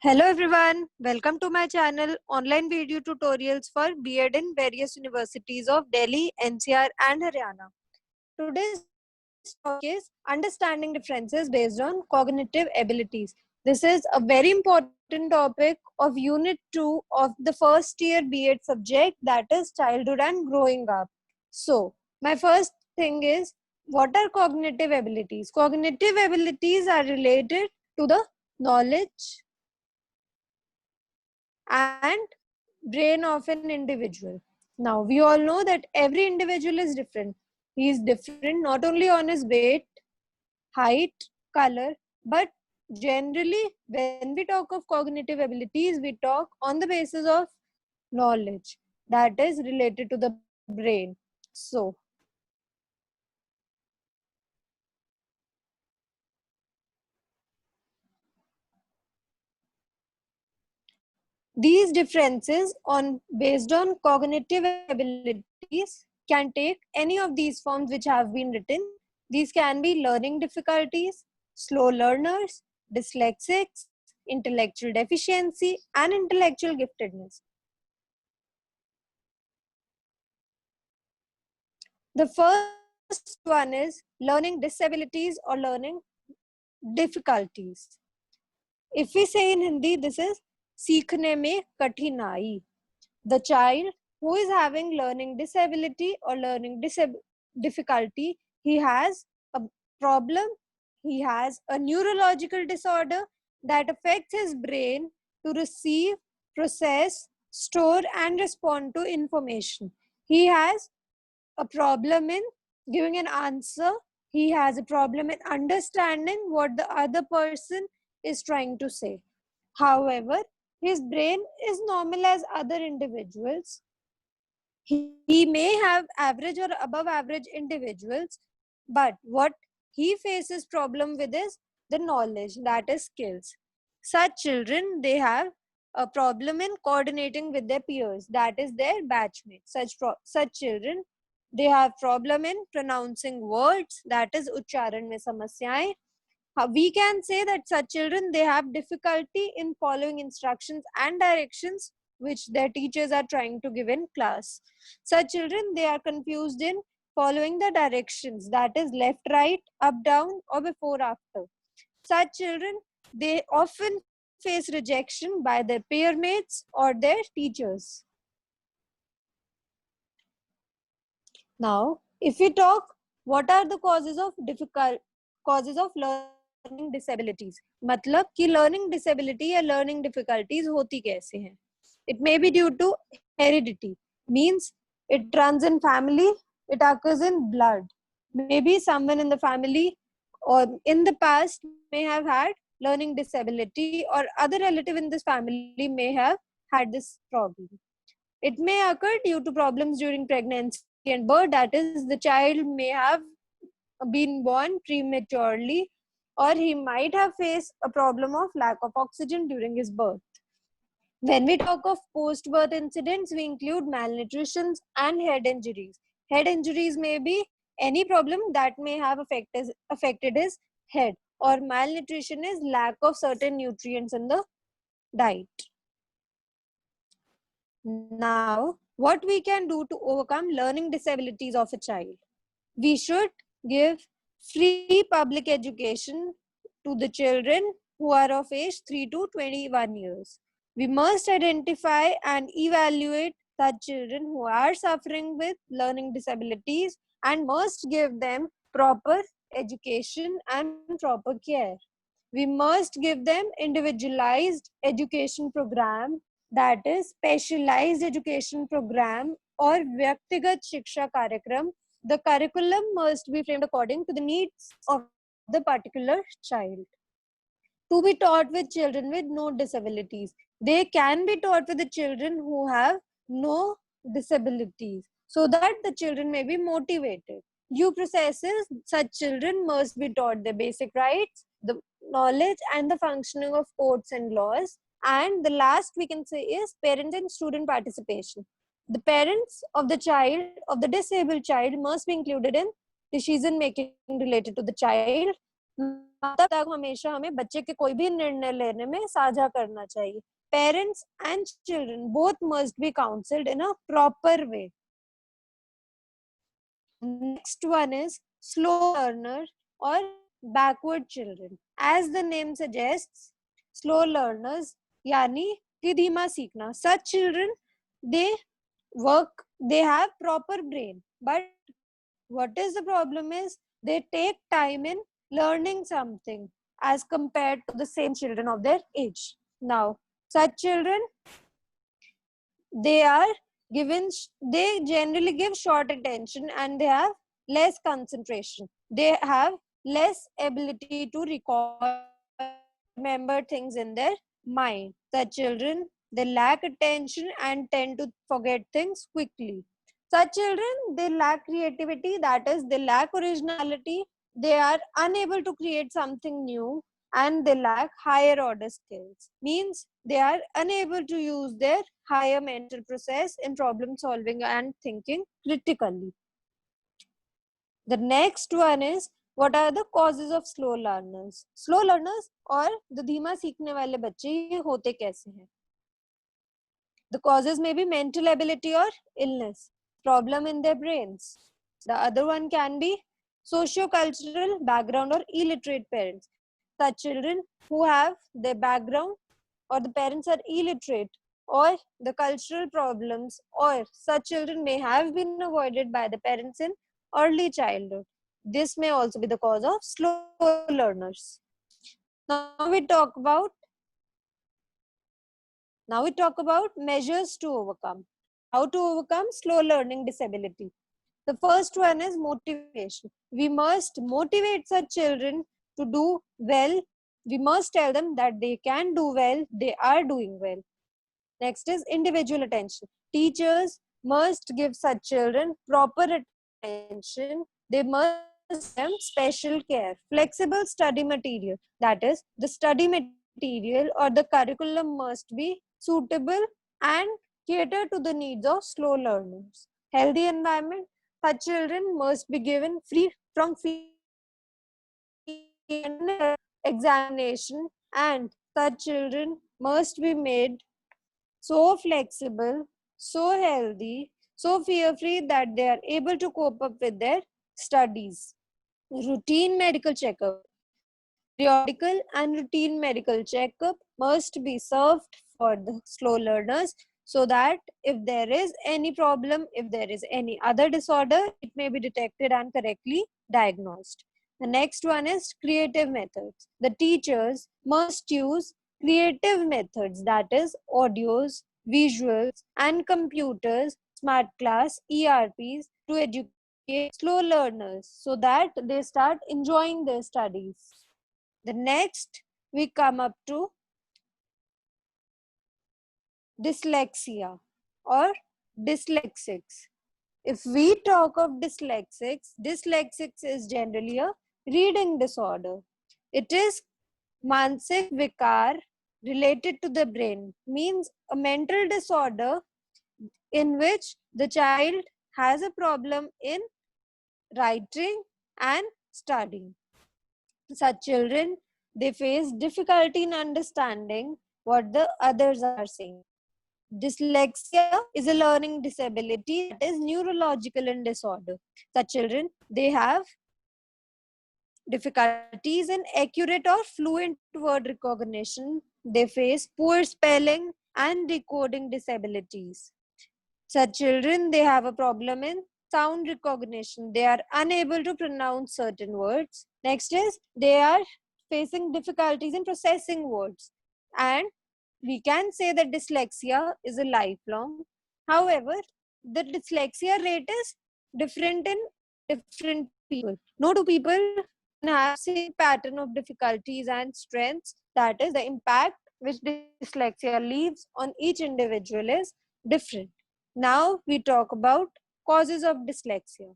Hello everyone, welcome to my channel online video tutorials for B.Ed in various universities of Delhi, NCR and Haryana. Today's topic is understanding differences based on cognitive abilities. This is a very important topic of Unit 2 of the first year B.Ed subject, that is childhood and growing up. So, my first thing is, what are cognitive abilities? Cognitive abilities are related to the knowledge and brain of an individual. Now, we all know that every individual is different. He is different not only on his weight, height, color, but generally, when we talk of cognitive abilities, we talk on the basis of knowledge that is related to the brain. So, these differences based on cognitive abilities can take any of these forms which have been written. These can be learning difficulties, slow learners, dyslexics, intellectual deficiency, and intellectual giftedness. The first one is learning disabilities or learning difficulties. If we say in Hindi, this is सीखने में कठिनाई. The child who is having learning disability or learning difficulty, he has a problem, he has a neurological disorder that affects his brain to receive, process, store and respond to information. He has a problem in giving an answer. He has a problem in understanding what the other person is trying to say. However, his brain is normal as other individuals. He may have average or above average individuals, but what he faces problem with is the knowledge, that is skills. Such children, they have a problem in coordinating with their peers, that is their batchmates. Such children, they have problem in pronouncing words, that is uchcharan mein samasyaएं. We can say that such children, they have difficulty in following instructions and directions which their teachers are trying to give in class. Such children, they are confused in following the directions, that is left, right, up, down, or before, after. Such children, they often face rejection by their peer mates or their teachers. Now, if we talk, what are the causes of learning disabilities? मतलब कि learning disability या learning difficulties होती कैसे हैं? It may be due to heredity, means it runs in family, it occurs in blood. Maybe someone in the family or in the past may have had learning disability, or other relative in this family may have had this problem. It may occur due to problems during pregnancy and birth, that is, the child may have been born prematurely, or he might have faced a problem of lack of oxygen during his birth. When we talk of post-birth incidents, we include malnutrition and head injuries. Head injuries may be any problem that may have affected his head, or malnutrition is lack of certain nutrients in the diet. Now, what we can do to overcome learning disabilities of a child? We should give free public education to the children who are of age 3 to 21 years. We must identify and evaluate such children who are suffering with learning disabilities and must give them proper education and proper care. We must give them individualized education program, that is specialized education program or vyaktigat shiksha karyakram. The curriculum must be framed according to the needs of the particular child. To be taught with children with no disabilities. They can be taught with the children who have no disabilities, so that the children may be motivated. Due processes, such children must be taught the basic rights, the knowledge and the functioning of courts and laws. And the last we can say is parent and student participation. The parents of the child, of the disabled child, must be included in decision making related to the child. माता पिता को हमेशा हमें बच्चे के कोई भी निर्णय लेने में साझा करना चाहिए. Parents and children both must be counseled in a proper way. Next one is slow learner or backward children. As the name suggests, slow learners यानी कि धीमा सीखना. Such children, they work, they have proper brain, but what is the problem is they take time in learning something as compared to the same children of their age. Now, such children, they are given, they generally give short attention and they have less concentration. They have less ability to recall, remember things in their mind. Such children, they lack attention and tend to forget things quickly. Such children, they lack creativity, that is, they lack originality, they are unable to create something new, and they lack higher order skills. Means they are unable to use their higher mental process in problem solving and thinking critically. The next one is, what are the causes of slow learners? Slow learners और the धीमा सीखने वाले बच्चे ये होते कैसे हैं? The causes may be mental ability or illness, problem in their brains. The other one can be socio-cultural background or illiterate parents. Such children who have their background or the parents are illiterate or the cultural problems, or such children may have been avoided by the parents in early childhood. This may also be the cause of slow learners. Now we talk about measures to overcome. How to overcome slow learning disability? The first one is motivation. We must motivate such children to do well. We must tell them that they can do well, they are doing well. Next is individual attention. Teachers must give such children proper attention. They must give them special care. Flexible study material. That is, the study material or the curriculum must be suitable and cater to the needs of slow learners. Healthy environment. Such children must be given free from examination, and such children must be made so flexible, so healthy, so fear-free that they are able to cope up with their studies. Routine medical checkup. Periodical and routine medical checkup must be served for the slow learners so that if there is any problem, if there is any other disorder, it may be detected and correctly diagnosed. The next one is creative methods. The teachers must use creative methods, that is audios, visuals and computers, smart class, ERPs to educate slow learners so that they start enjoying their studies. The next we come up to dyslexia or dyslexics. If we talk of dyslexics is generally a reading disorder. It is mansik vikar related to the brain, means a mental disorder in which the child has a problem in writing and studying. Such children, they face difficulty in understanding what the others are saying. Dyslexia is a learning disability that is neurological in disorder. Such children, they have difficulties in accurate or fluent word recognition. They face poor spelling and decoding disabilities. Such children, they have a problem in sound recognition. They are unable to pronounce certain words. Next is they are facing difficulties in processing words. And we can say that dyslexia is a lifelong. However, the dyslexia rate is different in different people. No two people can have same pattern of difficulties and strengths. That is, the impact which dyslexia leaves on each individual is different. Now we talk about causes of dyslexia.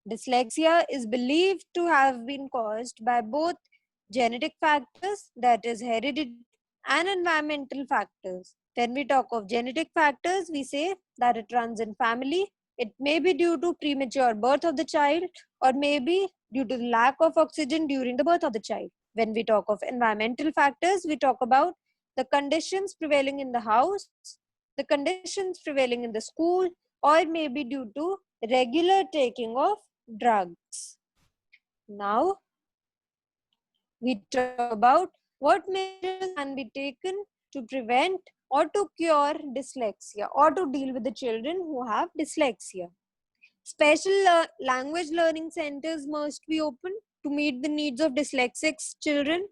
Dyslexia is believed to have been caused by both genetic factors, that is heredity, and environmental factors. When we talk of genetic factors, we say that it runs in family. It may be due to premature birth of the child, or maybe due to the lack of oxygen during the birth of the child. When we talk of environmental factors, we talk about the conditions prevailing in the house, the conditions prevailing in the school, or maybe due to regular taking of drugs. Now, we talk about what measures can be taken to prevent or to cure dyslexia or to deal with the children who have dyslexia. Special language learning centers must be opened to meet the needs of dyslexic children.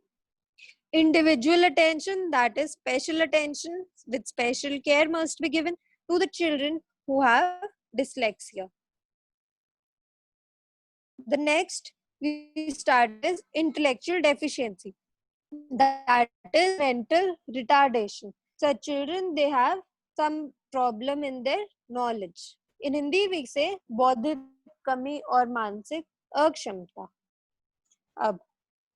Individual attention, that is special attention with special care, must be given to the children who have dyslexia. The next we start is intellectual deficiency, that is mental retardation. Such children, they have some problem in their knowledge. In Hindi we say बौद्धिक कमी और मानसिक अक्षमता.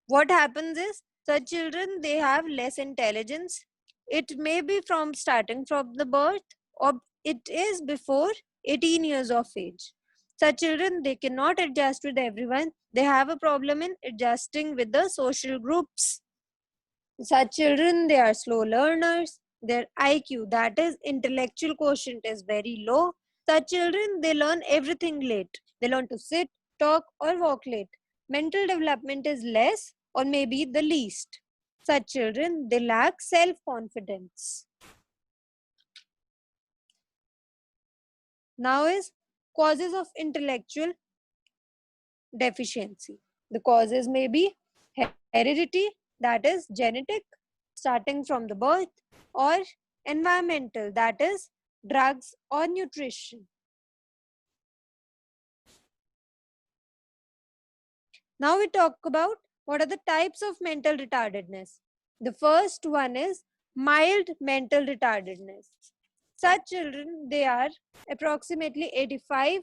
What happens is such children, they have less intelligence. It may be from starting from the birth, or it is before 18 years of age. Such children, they cannot adjust with everyone. They have a problem in adjusting with the social groups. Such children, they are slow learners. Their IQ, that is intellectual quotient, is very low. Such children, they learn everything late. They learn to sit, talk, or walk late. Mental development is less or maybe the least. Such children, they lack self-confidence. Now is causes of intellectual deficiency. The causes may be heredity, that is genetic, starting from the birth, or environmental, that is drugs or nutrition. Now we talk about what are the types of mental retardedness. The first one is mild mental retardedness. Such children, they are approximately 85%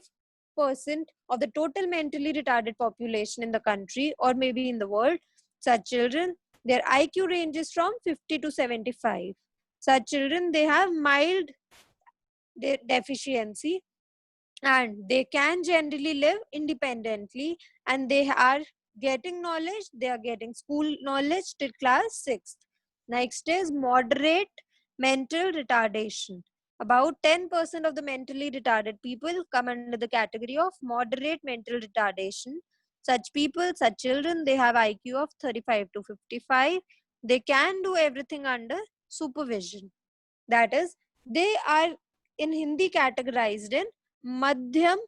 of the total mentally retarded population in the country or maybe in the world. Such children, their IQ ranges from 50 to 75. Such children, they have mild deficiency and they can generally live independently, and they are getting knowledge, they are getting school knowledge till class 6th. Next is moderate mental retardation. About 10% of the mentally retarded people come under the category of moderate mental retardation. Such people, such children, they have IQ of 35 to 55. They can do everything under supervision. That is, they are in Hindi categorized in मध्यम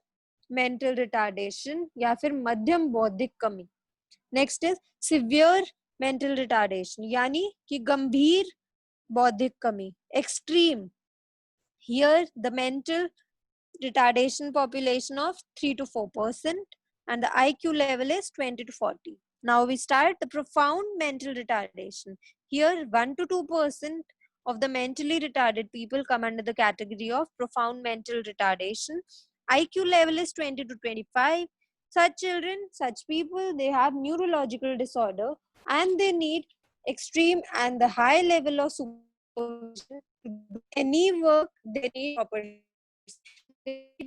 mental retardation या फिर मध्यम बौद्धिक कमी. Next is severe mental retardation, यानी कि गंभीर बौद्धिक कमी, extreme. Here the mental retardation population of 3 to 4% and the IQ level is 20 to 40. Now we start the profound mental retardation. Here 1 to 2% of the mentally retarded people come under the category of profound mental retardation. IQ level is 20 to 25. Such children, such people, they have neurological disorder and they need extreme and the high level of supervision to do any work. They need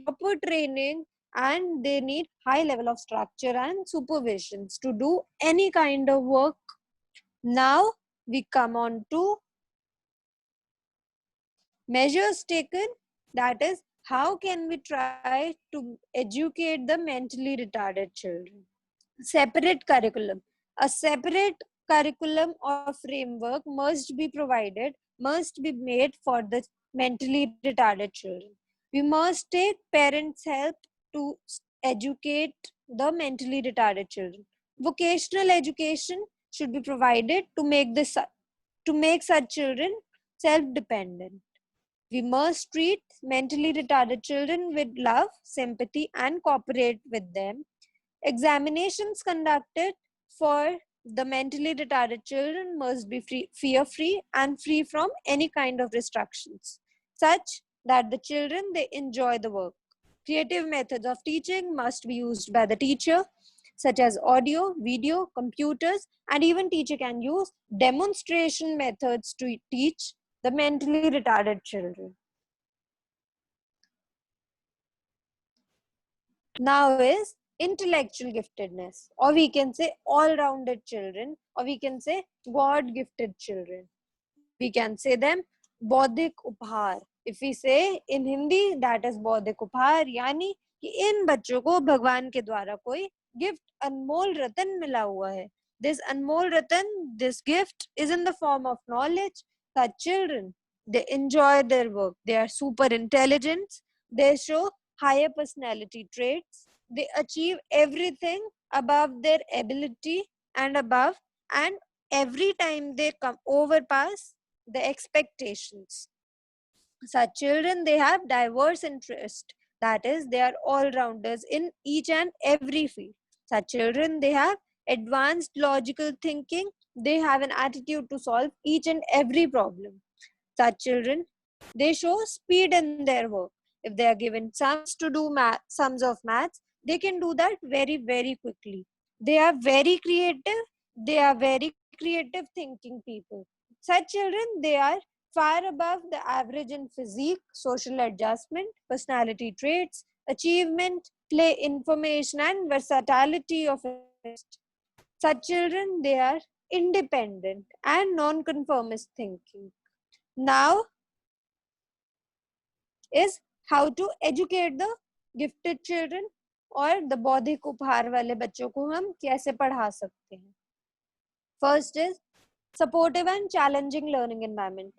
proper training and they need high level of structure and supervisions to do any kind of work. Now we come on to measures taken, that is how can we try to educate the mentally retarded children. Separate curriculum. A separate curriculum or framework must be provided, must be made for the mentally retarded children. We must take parents' help to educate the mentally retarded children. Vocational education should be provided to make such children self-dependent. We must treat mentally retarded children with love, sympathy, and cooperate with them. Examinations conducted for the mentally retarded children must be fear-free and free from any kind of restrictions, such that the children, they enjoy the work. Creative methods of teaching must be used by the teacher, such as audio, video, computers, and even teacher can use demonstration methods to teach the mentally retarded children. Now is intellectual giftedness, or we can say all-rounded children, or we can say God-gifted children. We can say them बौद्धिक उपहार. If we say in Hindi, that is बौद्धिक उपहार, यानी कि इन बच्चों को भगवान के द्वारा कोई गिफ्ट, अनमोल रतन मिला हुआ है. This anmol ratan, this gift is in the form of knowledge. Such children, they enjoy their work. They are super intelligent. They show higher personality traits. They achieve everything above their ability and above, and every time they come overpass the expectations. Such children, they have diverse interest. That is, they are all-rounders in each and every field. Such children, they have advanced logical thinking. They have an attitude to solve each and every problem. Such children, they show speed in their work. If they are given sums to do sums of maths, they can do that very, very quickly. They are very creative. They are very creative thinking people. Such children, they are far above the average in physique, social adjustment, personality traits, achievement, play information, and versatility of interest. Such children, they are independent and non-conformist thinking. Now is how to educate the gifted children, और the बौद्धिक उपहार वाले बच्चों को हम कैसे पढ़ा सकते हैं. First is supportive and challenging learning environment.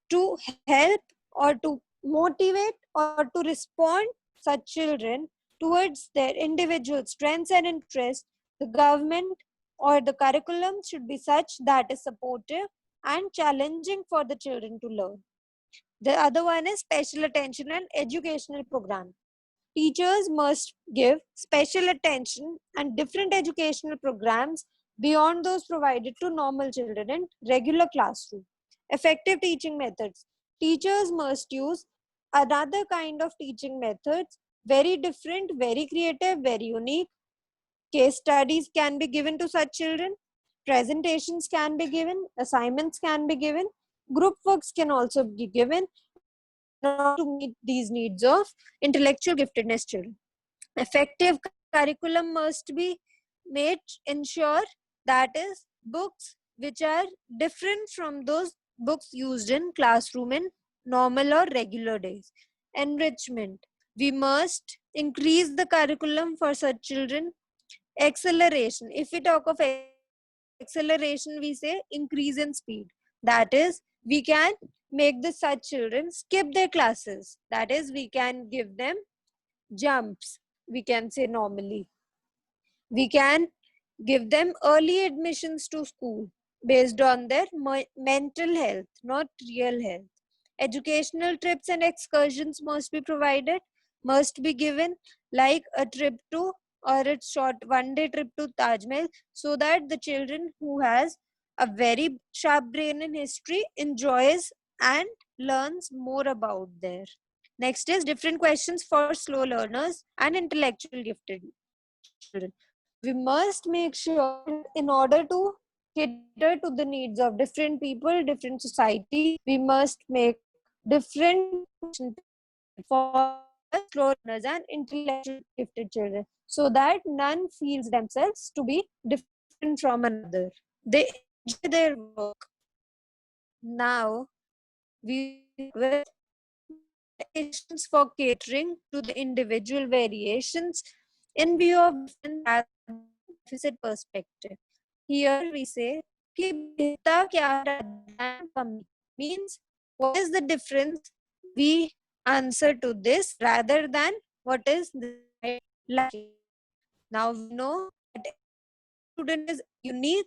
To help or to motivate or to respond such children towards their individual strengths and interests, the government or the curriculum should be such that is supportive and challenging for the children to learn. The other one is special attention and educational program. Teachers must give special attention and different educational programs beyond those provided to normal children in regular classroom. Effective teaching methods. Teachers must use another kind of teaching methods, very different, very creative, very unique. Case studies can be given to such children. Presentations can be given. Assignments can be given. Group works can also be given to meet these needs of intellectual giftedness children. Effective curriculum must be made, ensure that is books which are different from those books used in classroom in normal or regular days. Enrichment. We must increase the curriculum for such children. Acceleration. If we talk of acceleration, we say increase in speed. That is, we can make the such children skip their classes. That is, we can give them jumps, we can say normally. We can give them early admissions to school based on their mental health, not real health. Educational trips and excursions must be provided, must be given, like a trip to or a short one-day trip to Taj Mahal, so that the children who has a very sharp brain in history enjoys and learns more about there. Next is different questions for slow learners and intellectual gifted children. We must make sure in order to cater to the needs of different people, different society, we must make different for slow learners and intellectual gifted children, so that none feels themselves to be different from another. They enjoy their work. Now we with recommendations for catering to the individual variations in view of different deficit perspective. Here we say कि भिन्नता क्या है कमी means what is the difference. We answer to this rather than what is the lacking. Now we know that student is unique.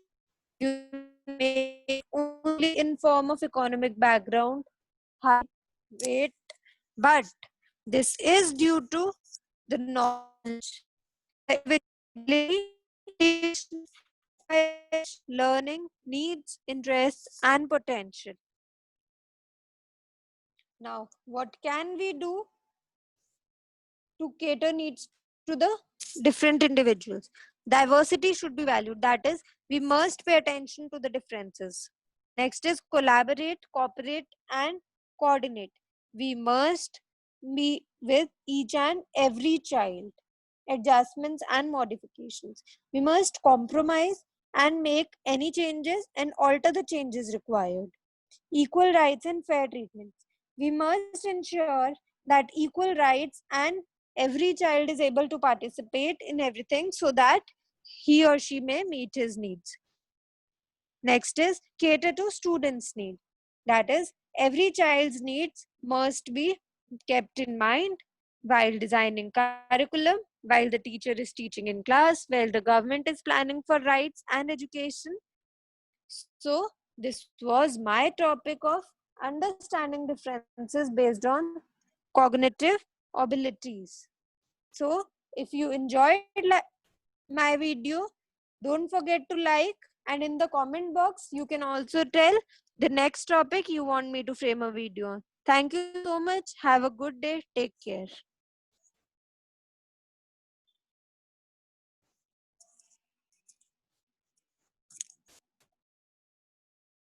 You may only in form of economic background, height, weight, but this is due to the knowledge, learning, needs, interests, and potential. Now, what can we do to cater needs to the different individuals? Diversity should be valued. That is, we must pay attention to the differences. Next is collaborate, cooperate, and coordinate. We must be with each and every child. adjustments and modifications. We must compromise and make any changes and alter the changes required. Equal rights and fair treatment. We must ensure that equal rights and every child is able to participate in everything so that he or she may meet his needs. Next is cater to students' need. That is, every child's needs must be kept in mind while designing curriculum, while the teacher is teaching in class, while the government is planning for rights and education. So, this was my topic of understanding differences based on cognitive abilities. So, if you enjoyed my video, don't forget to like, and in the comment box, you can also tell the next topic you want me to frame a video on. Thank you so much. Have a good day. Take care.